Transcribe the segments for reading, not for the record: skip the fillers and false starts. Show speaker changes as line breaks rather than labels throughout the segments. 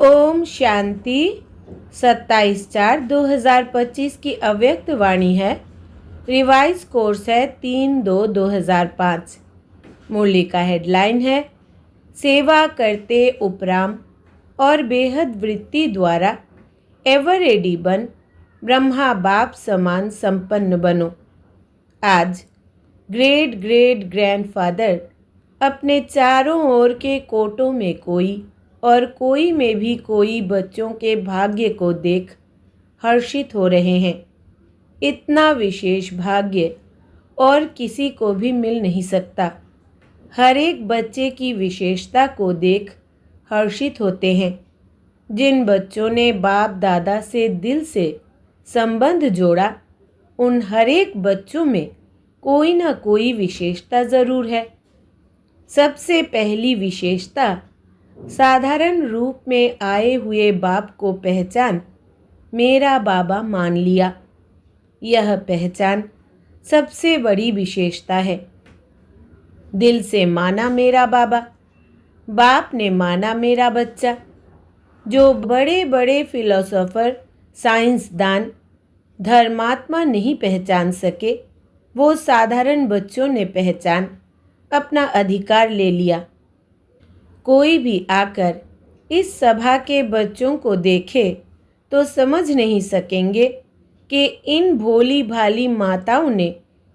ओम शांति। 27/4/2025 की अव्यक्त वाणी है। रिवाइज कोर्स है 3/2/2005। मुरली का हेडलाइन है सेवा करते उपराम और बेहद वृत्ति द्वारा एवर रेडी बन ब्रह्मा बाप समान संपन्न बनो। आज ग्रेट ग्रेट ग्रैंडफादर अपने चारों ओर के कोटों में कोई और कोई में भी कोई बच्चों के भाग्य को देख हर्षित हो रहे हैं। इतना विशेष भाग्य और किसी को भी मिल नहीं सकता। हर एक बच्चे की विशेषता को देख हर्षित होते हैं। जिन बच्चों ने बाप दादा से दिल से संबंध जोड़ा, उन हर एक बच्चों में कोई ना कोई विशेषता ज़रूर है। सबसे पहली विशेषता साधारण रूप में आए हुए बाप को पहचान मेरा बाबा मान लिया। यह पहचान सबसे बड़ी विशेषता है। दिल से माना मेरा बाबा, बाप ने माना मेरा बच्चा। जो बड़े बड़े फिलोसोफर, साइंसदान, धर्मात्मा नहीं पहचान सके, वो साधारण बच्चों ने पहचान अपना अधिकार ले लिया। कोई भी आकर इस सभा के बच्चों को देखे तो समझ नहीं सकेंगे कि इन भोली भाली माताओं ने,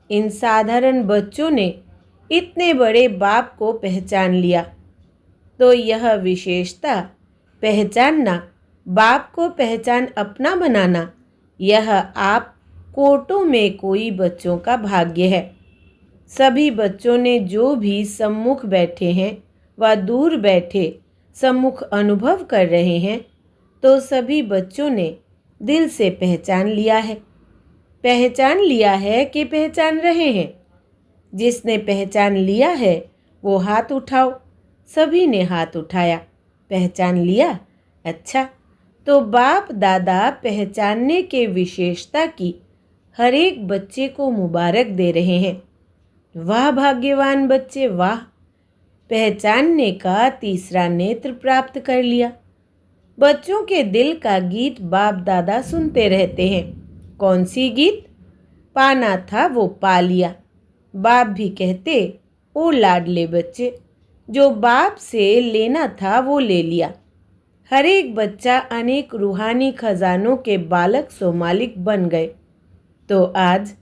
इन साधारण बच्चों ने इतने बड़े बाप को पहचान लिया। तो यह विशेषता पहचानना, बाप को पहचान अपना बनाना, यह आप कोटों में कोई बच्चों का भाग्य है। सभी बच्चों ने जो भी सम्मुख बैठे हैं व दूर बैठे सम्मुख अनुभव कर रहे हैं, तो सभी बच्चों ने दिल से पहचान लिया है। पहचान लिया है कि पहचान रहे हैं। जिसने पहचान लिया है वो हाथ उठाओ। सभी ने हाथ उठाया। पहचान लिया? अच्छा, तो बाप दादा पहचानने के विशेषता की हर एक बच्चे को मुबारक दे रहे हैं। वाह भाग्यवान बच्चे, वाह! पहचानने का तीसरा नेत्र प्राप्त कर लिया। बच्चों के दिल का गीत बाप दादा सुनते रहते हैं। कौन सी गीत? पाना था वो पा लिया। बाप भी कहते, ओ लाडले बच्चे, जो बाप से लेना था वो ले लिया। हर एक बच्चा अनेक रूहानी खजानों के बालक सो मालिक बन गए। तो आज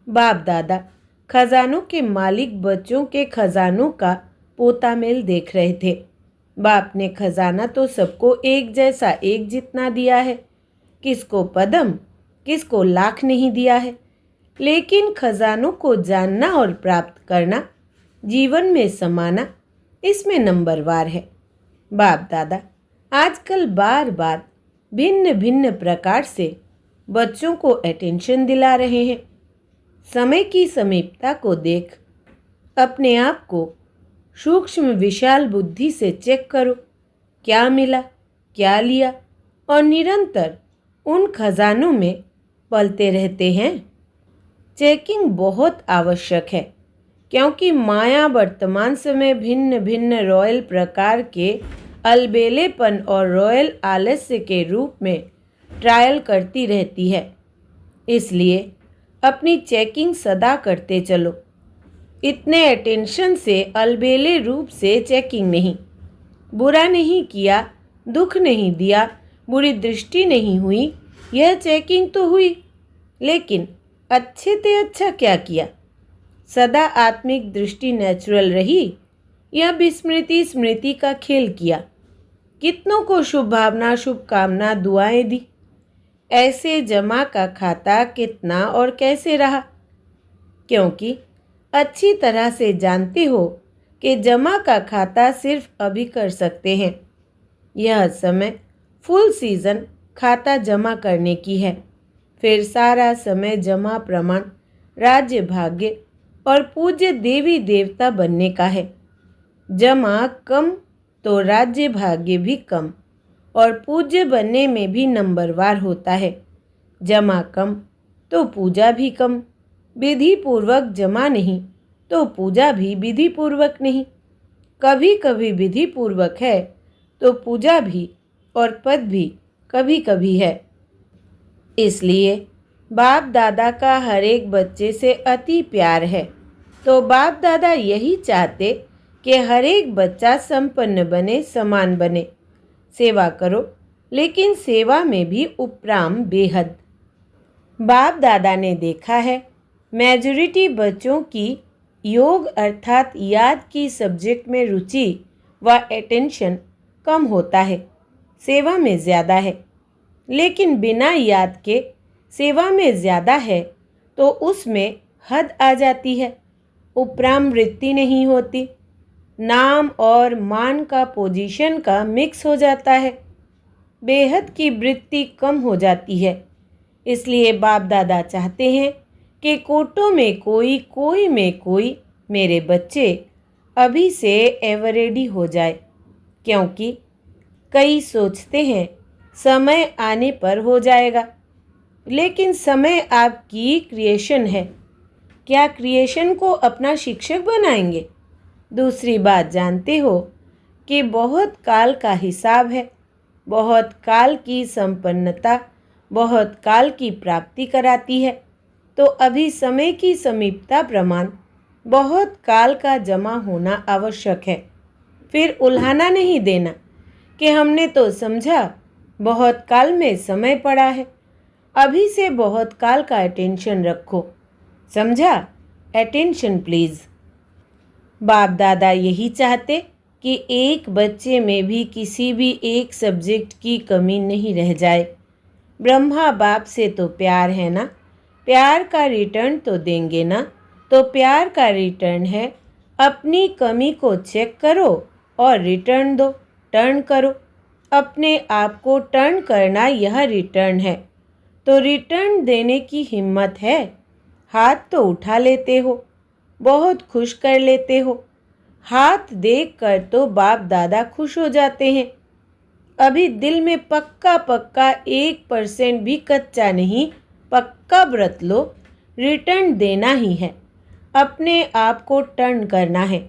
बाप दादा खजानों के मालिक बच्चों के खजानों का पोता मेल देख रहे थे। बाप ने खजाना तो सबको एक जैसा, एक जितना दिया है। किसको पदम, किसको लाख नहीं दिया है, लेकिन खजानों को जानना और प्राप्त करना, जीवन में समाना, इसमें नंबरवार है। बाप दादा आजकल बार बार भिन्न भिन्न प्रकार से बच्चों को अटेंशन दिला रहे हैं। समय की समीपता को देख अपने आप को सूक्ष्म विशाल बुद्धि से चेक करो। क्या मिला, क्या लिया, और निरंतर उन खजानों में पलते रहते हैं। चेकिंग बहुत आवश्यक है, क्योंकि माया वर्तमान समय भिन्न भिन्न रॉयल प्रकार के अलबेलेपन और रॉयल आलस्य के रूप में ट्रायल करती रहती है। इसलिए अपनी चेकिंग सदा करते चलो। इतने अटेंशन से अलबेले रूप से चेकिंग नहीं। बुरा नहीं किया, दुख नहीं दिया, बुरी दृष्टि नहीं हुई, यह चेकिंग तो हुई, लेकिन अच्छे से अच्छा क्या किया? सदा आत्मिक दृष्टि नेचुरल रही या विस्मृति स्मृति का खेल किया? कितनों को शुभ भावना, शुभकामना, दुआएं दी? ऐसे जमा का खाता कितना और कैसे रहा? क्योंकि अच्छी तरह से जानते हो कि जमा का खाता सिर्फ अभी कर सकते हैं। यह समय फुल सीजन खाता जमा करने की है। फिर सारा समय जमा प्रमाण, राज्य भाग्य और पूज्य देवी देवता बनने का है। जमा कम तो राज्य भाग्य भी कम, और पूज्य बनने में भी नंबरवार होता है। जमा कम तो पूजा भी कम। विधि पूर्वक जमा नहीं तो पूजा भी विधि पूर्वक नहीं। कभी कभी विधि पूर्वक है तो पूजा भी और पद भी कभी कभी है। इसलिए बाप दादा का हर एक बच्चे से अति प्यार है। तो बाप दादा यही चाहते कि हर एक बच्चा संपन्न बने, समान बने। सेवा करो, लेकिन सेवा में भी उपराम बेहद। बाप दादा ने देखा है मेजॉरिटी बच्चों की योग अर्थात याद की सब्जेक्ट में रुचि व अटेंशन कम होता है, सेवा में ज़्यादा है। लेकिन बिना याद के सेवा में ज़्यादा है तो उसमें हद आ जाती है, उपराम वृत्ति नहीं होती, नाम और मान का पोजीशन का मिक्स हो जाता है, बेहद की वृत्ति कम हो जाती है। इसलिए बाप दादा चाहते हैं कि कोटों में कोई, कोई में कोई मेरे बच्चे अभी से एवरेडी हो जाए, क्योंकि कई सोचते हैं समय आने पर हो जाएगा, लेकिन समय आपकी क्रिएशन है। क्या क्रिएशन को अपना शिक्षक बनाएंगे? दूसरी बात जानते हो कि बहुत काल का हिसाब है, बहुत काल की संपन्नता बहुत काल की प्राप्ति कराती है। तो अभी समय की समीपता प्रमाण बहुत काल का जमा होना आवश्यक है। फिर उल्हाना नहीं देना कि हमने तो समझा बहुत काल में समय पड़ा है, अभी से बहुत काल का अटेंशन रखो। समझा? Attention please. बाप दादा यही चाहते कि एक बच्चे में भी किसी भी एक सब्जेक्ट की कमी नहीं रह जाए। ब्रह्मा बाप से तो प्यार है ना, प्यार का रिटर्न तो देंगे ना। तो प्यार का रिटर्न है अपनी कमी को चेक करो और रिटर्न दो, टर्न करो। अपने आप को टर्न करना यह रिटर्न है। तो रिटर्न देने की हिम्मत है? हाथ तो उठा लेते हो, बहुत खुश कर लेते हो। हाथ देखकर तो बाप दादा खुश हो जाते हैं। अभी दिल में पक्का पक्का 1% भी कच्चा नहीं, पक्का व्रत लो, रिटर्न देना ही है, अपने आप को टर्न करना है।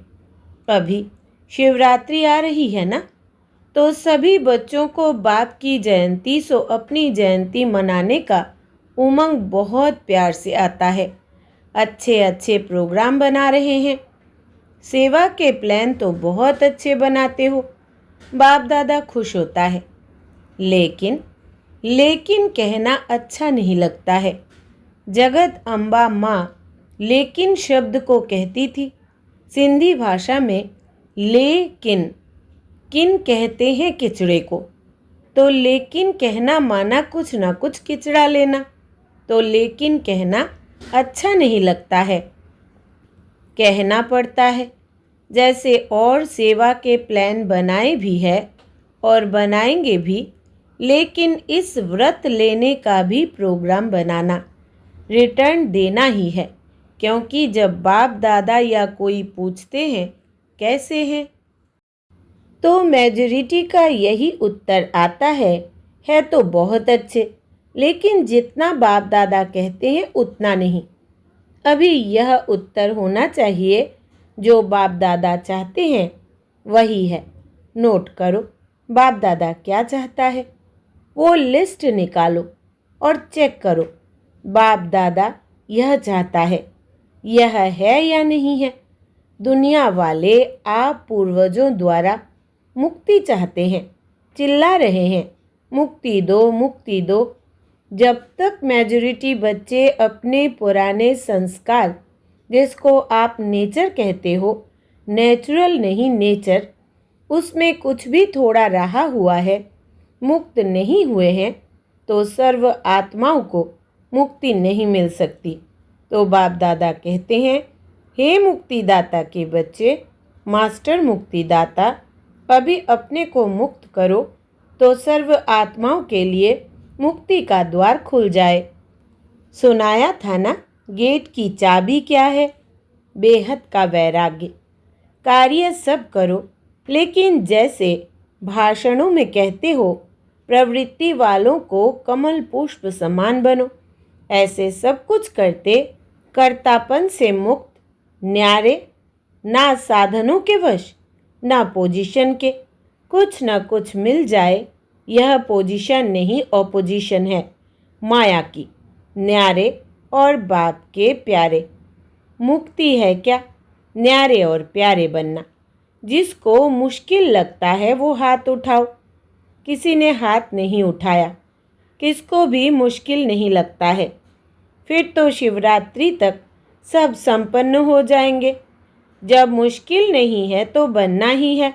अभी शिवरात्रि आ रही है ना, तो सभी बच्चों को बाप की जयंती सो अपनी जयंती मनाने का उमंग बहुत प्यार से आता है। अच्छे अच्छे प्रोग्राम बना रहे हैं, सेवा के प्लान तो बहुत अच्छे बनाते हो, बाप दादा खुश होता है। लेकिन कहना अच्छा नहीं लगता है। जगत अम्बा माँ लेकिन शब्द को कहती थी। सिंधी भाषा में लेकिन किन कहते हैं किचड़े को। तो लेकिन कहना माना कुछ ना कुछ किचड़ा लेना। तो लेकिन कहना अच्छा नहीं लगता है, कहना पड़ता है। जैसे और सेवा के प्लान बनाए भी है और बनाएंगे भी, लेकिन इस व्रत लेने का भी प्रोग्राम बनाना, रिटर्न देना ही है। क्योंकि जब बाप दादा या कोई पूछते हैं कैसे हैं, तो मेजॉरिटी का यही उत्तर आता है तो बहुत अच्छे। लेकिन जितना बाप दादा कहते हैं उतना नहीं। अभी यह उत्तर होना चाहिए जो बाप दादा चाहते हैं वही है। नोट करो बाप दादा क्या चाहता है, वो लिस्ट निकालो और चेक करो बाप दादा यह चाहता है, यह है या नहीं है। दुनिया वाले आप पूर्वजों द्वारा मुक्ति चाहते हैं, चिल्ला रहे हैं मुक्ति दो, मुक्ति दो। जब तक मेजॉरिटी बच्चे अपने पुराने संस्कार, जिसको आप नेचर कहते हो, नेचुरल नहीं नेचर, उसमें कुछ भी थोड़ा रहा हुआ है, मुक्त नहीं हुए हैं, तो सर्व आत्माओं को मुक्ति नहीं मिल सकती। तो बाप दादा कहते हैं, हे मुक्तिदाता के बच्चे, मास्टर मुक्तिदाता, अभी अपने को मुक्त करो तो सर्व आत्माओं के लिए मुक्ति का द्वार खुल जाए। सुनाया था ना, गेट की चाबी क्या है? बेहद का वैराग्य। कार्य सब करो, लेकिन जैसे भाषणों में कहते हो, प्रवृत्ति वालों को कमल पुष्प समान बनो। ऐसे सब कुछ करते कर्तापन से मुक्त, न्यारे, ना साधनों के वश, ना पोजीशन के, कुछ न कुछ मिल जाए यह पोजीशन नहीं ऑपोजिशन है माया की। न्यारे और बाप के प्यारे। मुक्ति है क्या? न्यारे और प्यारे बनना। जिसको मुश्किल लगता है वो हाथ उठाओ। किसी ने हाथ नहीं उठाया। किसको भी मुश्किल नहीं लगता है। फिर तो शिवरात्रि तक सब संपन्न हो जाएंगे। जब मुश्किल नहीं है तो बनना ही है।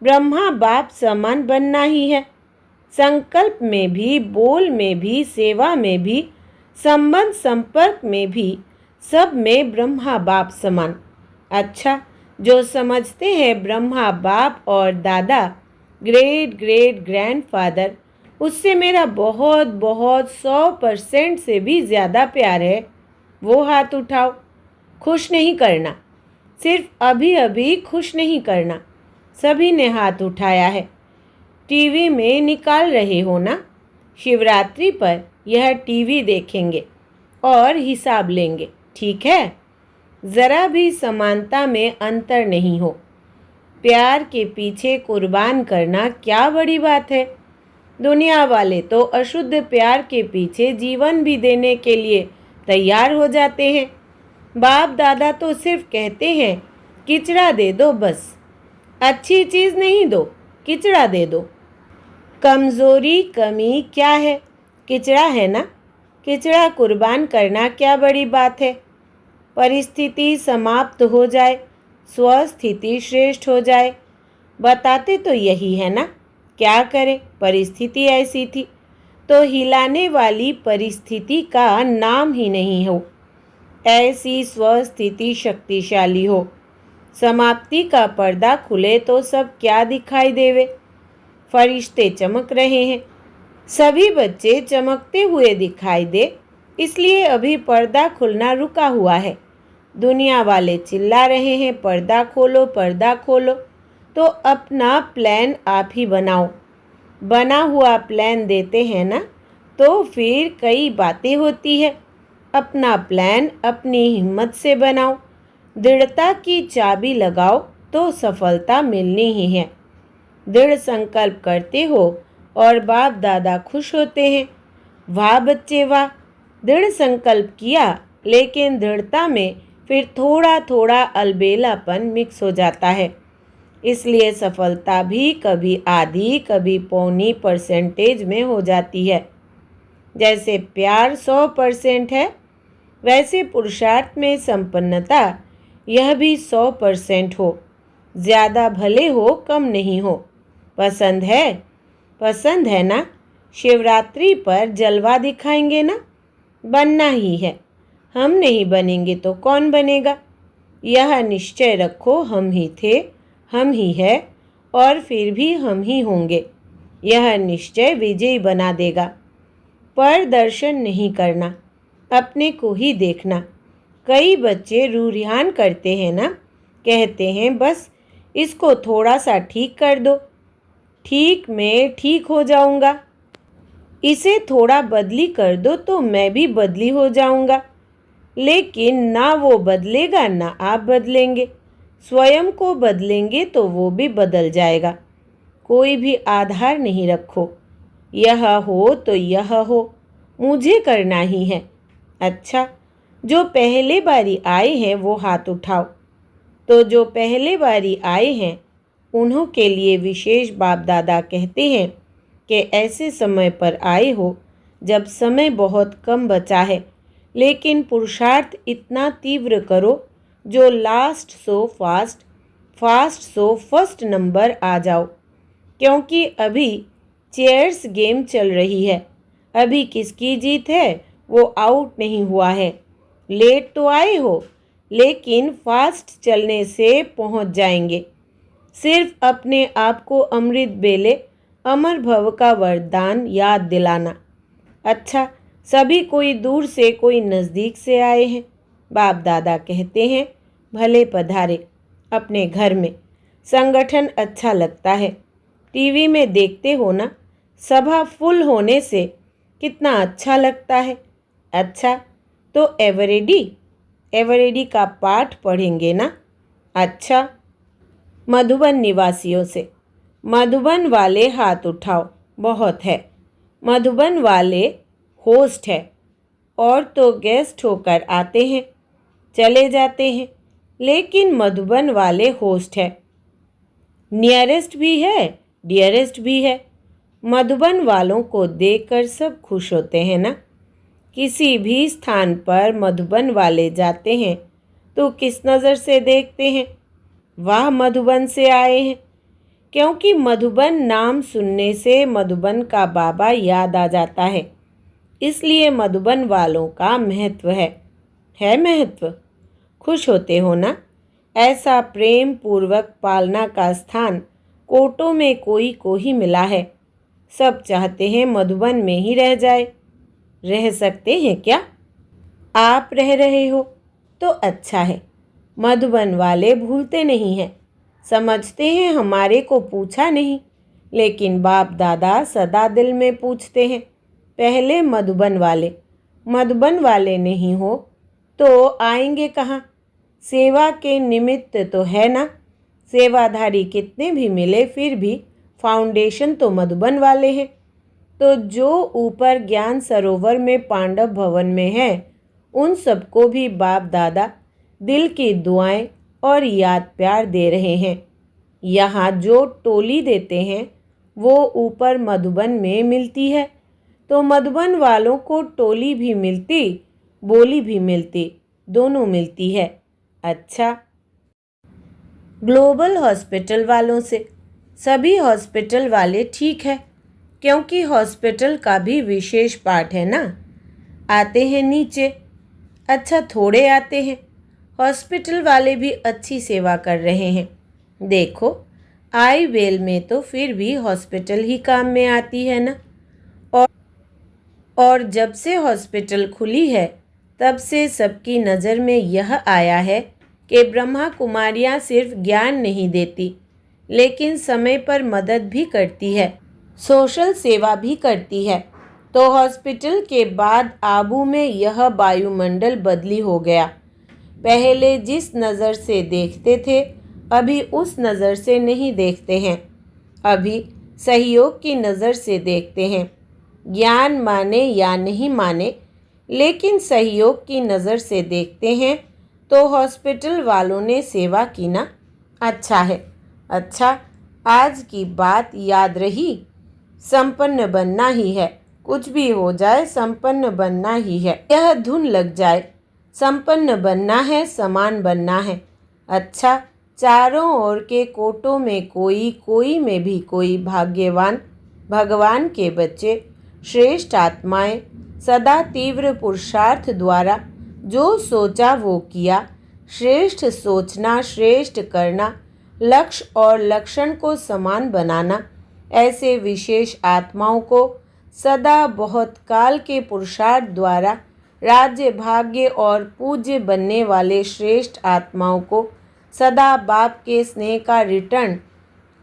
ब्रह्मा बाप समान बनना ही है। संकल्प में भी, बोल में भी, सेवा में भी, संबंध संपर्क में भी, सब में ब्रह्मा बाप समान। अच्छा, जो समझते हैं ब्रह्मा बाप और दादा ग्रेट ग्रेट ग्रैंडफादर, उससे मेरा बहुत बहुत 100% से भी ज़्यादा प्यार है, वो हाथ उठाओ। खुश नहीं करना, सिर्फ अभी अभी खुश नहीं करना। सभी ने हाथ उठाया है। टीवी में निकाल रहे हो ना? शिवरात्रि पर यह टीवी देखेंगे और हिसाब लेंगे, ठीक है? ज़रा भी समानता में अंतर नहीं हो। प्यार के पीछे कुर्बान करना क्या बड़ी बात है? दुनिया वाले तो अशुद्ध प्यार के पीछे जीवन भी देने के लिए तैयार हो जाते हैं। बाप दादा तो सिर्फ कहते हैं किचड़ा दे दो, बस अच्छी चीज़ नहीं दो, किचड़ा दे दो। कमज़ोरी कमी क्या है? किचड़ा है ना। किचड़ा कुर्बान करना क्या बड़ी बात है? परिस्थिति समाप्त हो जाए, स्वस्थिति श्रेष्ठ हो जाए, बताते तो यही है ना। क्या करें, परिस्थिति ऐसी थी, तो हिलाने वाली परिस्थिति का नाम ही नहीं हो। ऐसी स्वस्थिति शक्तिशाली हो, समाप्ति का पर्दा खुले तो सब क्या दिखाई देवे। फरिश्ते चमक रहे हैं, सभी बच्चे चमकते हुए दिखाई दे, इसलिए अभी पर्दा खुलना रुका हुआ है। दुनिया वाले चिल्ला रहे हैं पर्दा खोलो, पर्दा खोलो, तो अपना प्लान आप ही बनाओ। बना हुआ प्लान देते हैं ना, तो फिर कई बातें होती है। अपना प्लान अपनी हिम्मत से बनाओ, दृढ़ता की चाबी लगाओ तो सफलता मिलनी ही है। दृढ़ संकल्प करते हो और बाप दादा खुश होते हैं। वाह बच्चे वाह, दृढ़ संकल्प किया, लेकिन दृढ़ता में फिर थोड़ा थोड़ा अलबेलापन मिक्स हो जाता है। इसलिए सफलता भी कभी आधी कभी पौनी % में हो जाती है। जैसे प्यार 100% है, वैसे पुरुषार्थ में संपन्नता यह भी 100% हो। ज़्यादा भले हो, कम नहीं हो। पसंद है? पसंद है ना? शिवरात्रि पर जलवा दिखाएंगे ना? बनना ही है। हम नहीं बनेंगे तो कौन बनेगा? यह निश्चय रखो, हम ही थे, हम ही है और फिर भी हम ही होंगे। यह निश्चय विजयी बना देगा। प्रदर्शन नहीं करना, अपने को ही देखना। कई बच्चे रूरिहान करते हैं ना, कहते हैं बस इसको थोड़ा सा ठीक कर दो, ठीक मैं ठीक हो जाऊंगा। इसे थोड़ा बदली कर दो तो मैं भी बदली हो जाऊंगा। लेकिन ना वो बदलेगा ना आप बदलेंगे। स्वयं को बदलेंगे तो वो भी बदल जाएगा। कोई भी आधार नहीं रखो। यह हो तो यह हो, मुझे करना ही है। अच्छा, जो पहले बारी आए हैं वो हाथ उठाओ। तो जो पहले बारी आए हैं उन्हों के लिए विशेष बाप दादा कहते हैं कि ऐसे समय पर आए हो जब समय बहुत कम बचा है, लेकिन पुरुषार्थ इतना तीव्र करो जो last so fast, fast so first number आ जाओ। क्योंकि अभी चेयर्स गेम चल रही है। अभी किसकी जीत है वो आउट नहीं हुआ है। लेट तो आए हो, लेकिन फास्ट चलने से पहुंच जाएंगे। सिर्फ अपने आप को अमृत बेले अमर भव का वरदान याद दिलाना। अच्छा, सभी कोई दूर से कोई नज़दीक से आए हैं। बाप दादा कहते हैं भले पधारे अपने घर में। संगठन अच्छा लगता है। टीवी में देखते हो ना, सभा फुल होने से कितना अच्छा लगता है। अच्छा, तो एवरेडी का पाठ पढ़ेंगे ना? अच्छा, मधुबन निवासियों से, मधुबन वाले हाथ उठाओ। बहुत है। मधुबन वाले होस्ट है और तो गेस्ट होकर आते हैं, चले जाते हैं, लेकिन मधुबन वाले होस्ट है। नियरेस्ट भी है, डियरेस्ट भी है। मधुबन वालों को देखकर सब खुश होते हैं ना। किसी भी स्थान पर मधुबन वाले जाते हैं तो किस नज़र से देखते हैं? वाह, मधुबन से आए हैं। क्योंकि मधुबन नाम सुनने से मधुबन का बाबा याद आ जाता है, इसलिए मधुबन वालों का महत्व है महत्व। खुश होते हो ना? ऐसा प्रेम पूर्वक पालना का स्थान कोटों में कोई को ही मिला है। सब चाहते हैं मधुबन में ही रह जाए। रह सकते हैं क्या? आप रह रहे हो तो अच्छा है। मधुबन वाले भूलते नहीं हैं, समझते हैं हमारे को पूछा नहीं, लेकिन बाप दादा सदा दिल में पूछते हैं। पहले मधुबन वाले नहीं हो तो आएंगे कहाँ? सेवा के निमित्त तो है ना। सेवाधारी कितने भी मिले फिर भी फाउंडेशन तो मधुबन वाले हैं। तो जो ऊपर ज्ञान सरोवर में पांडव भवन में है, उन सबको भी बाप दादा दिल की दुआएं और याद प्यार दे रहे हैं। यहाँ जो टोली देते हैं वो ऊपर मधुबन में मिलती है, तो मधुबन वालों को टोली भी मिलती, बोली भी मिलती, दोनों मिलती है। अच्छा, ग्लोबल हॉस्पिटल वालों से? सभी हॉस्पिटल वाले ठीक है, क्योंकि हॉस्पिटल का भी विशेष पाठ है ना। आते हैं नीचे। अच्छा, थोड़े आते हैं। हॉस्पिटल वाले भी अच्छी सेवा कर रहे हैं। देखो, आई वेल में तो फिर भी हॉस्पिटल ही काम में आती है ना। और जब से हॉस्पिटल खुली है तब से सबकी नज़र में यह आया है कि ब्रह्मा कुमारियाँ सिर्फ ज्ञान नहीं देती, लेकिन समय पर मदद भी करती है, सोशल सेवा भी करती है। तो हॉस्पिटल के बाद आबू में यह वायुमंडल बदली हो गया। पहले जिस नज़र से देखते थे अभी उस नज़र से नहीं देखते हैं। अभी सहयोग की नज़र से देखते हैं। ज्ञान माने या नहीं माने, लेकिन सहयोग की नज़र से देखते हैं। तो हॉस्पिटल वालों ने सेवा की ना। अच्छा है। अच्छा, आज की बात याद रही। संपन्न बनना ही है, कुछ भी हो जाए संपन्न बनना ही है। यह धुन लग जाए, संपन्न बनना है, समान बनना है। अच्छा, चारों ओर के कोटों में कोई में भी कोई भाग्यवान भगवान के बच्चे, श्रेष्ठ आत्माएं, सदा तीव्र पुरुषार्थ द्वारा जो सोचा वो किया। श्रेष्ठ सोचना, श्रेष्ठ करना, लक्ष्य और लक्षण को समान बनाना, ऐसे विशेष आत्माओं को सदा बहुत काल के पुरुषार्थ द्वारा राज्य, भाग्य और पूज्य बनने वाले श्रेष्ठ आत्माओं को सदा बाप के स्नेह का रिटर्न,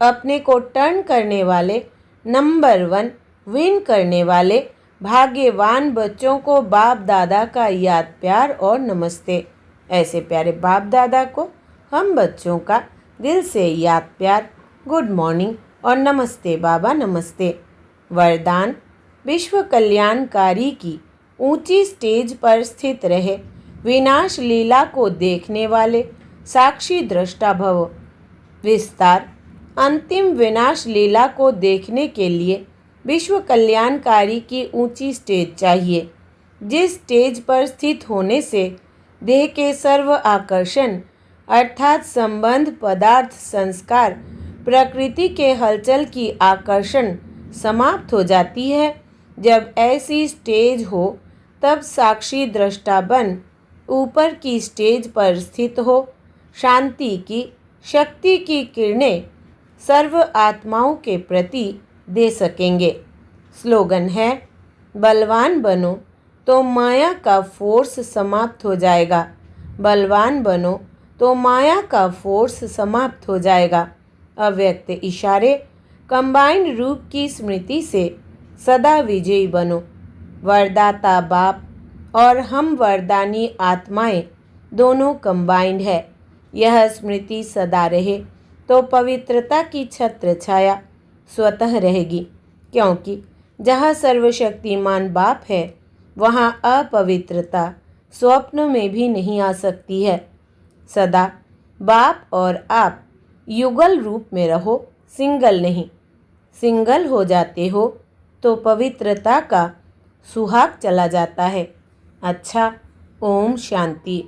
अपने को टर्न करने वाले, नंबर 1 विन करने वाले भाग्यवान बच्चों को बाप दादा का याद प्यार और नमस्ते। ऐसे प्यारे बाप दादा को हम बच्चों का दिल से याद प्यार, गुड मॉर्निंग और नमस्ते बाबा, नमस्ते। वरदान: विश्व कल्याणकारी की ऊंची स्टेज पर स्थित रहे, विनाश लीला को देखने वाले साक्षी दृष्टा भव। विस्तार: अंतिम विनाश लीला को देखने के लिए विश्व कल्याणकारी की ऊंची स्टेज चाहिए, जिस स्टेज पर स्थित होने से देह के सर्व आकर्षण अर्थात संबंध, पदार्थ, संस्कार, प्रकृति के हलचल की आकर्षण समाप्त हो जाती है। जब ऐसी स्टेज हो तब साक्षी दृष्टा बन ऊपर की स्टेज पर स्थित हो, शांति की, शक्ति की किरणें सर्व आत्माओं के प्रति दे सकेंगे। स्लोगन है: बलवान बनो तो माया का फोर्स समाप्त हो जाएगा। बलवान बनो तो माया का फोर्स समाप्त हो जाएगा। अव्यक्त इशारे कंबाइंड रूप की स्मृति से सदा विजयी बनो। वरदाता बाप और हम वरदानी आत्माएं दोनों कंबाइंड है। यह स्मृति सदा रहे तो पवित्रता की छत्र छाया स्वतः रहेगी। क्योंकि जहाँ सर्वशक्तिमान बाप है वहाँ अपवित्रता स्वप्न में भी नहीं आ सकती है। सदा बाप और आप युगल रूप में रहो, सिंगल नहीं। सिंगल हो जाते हो तो पवित्रता का सुहाग चला जाता है। अच्छा, ओम शांति।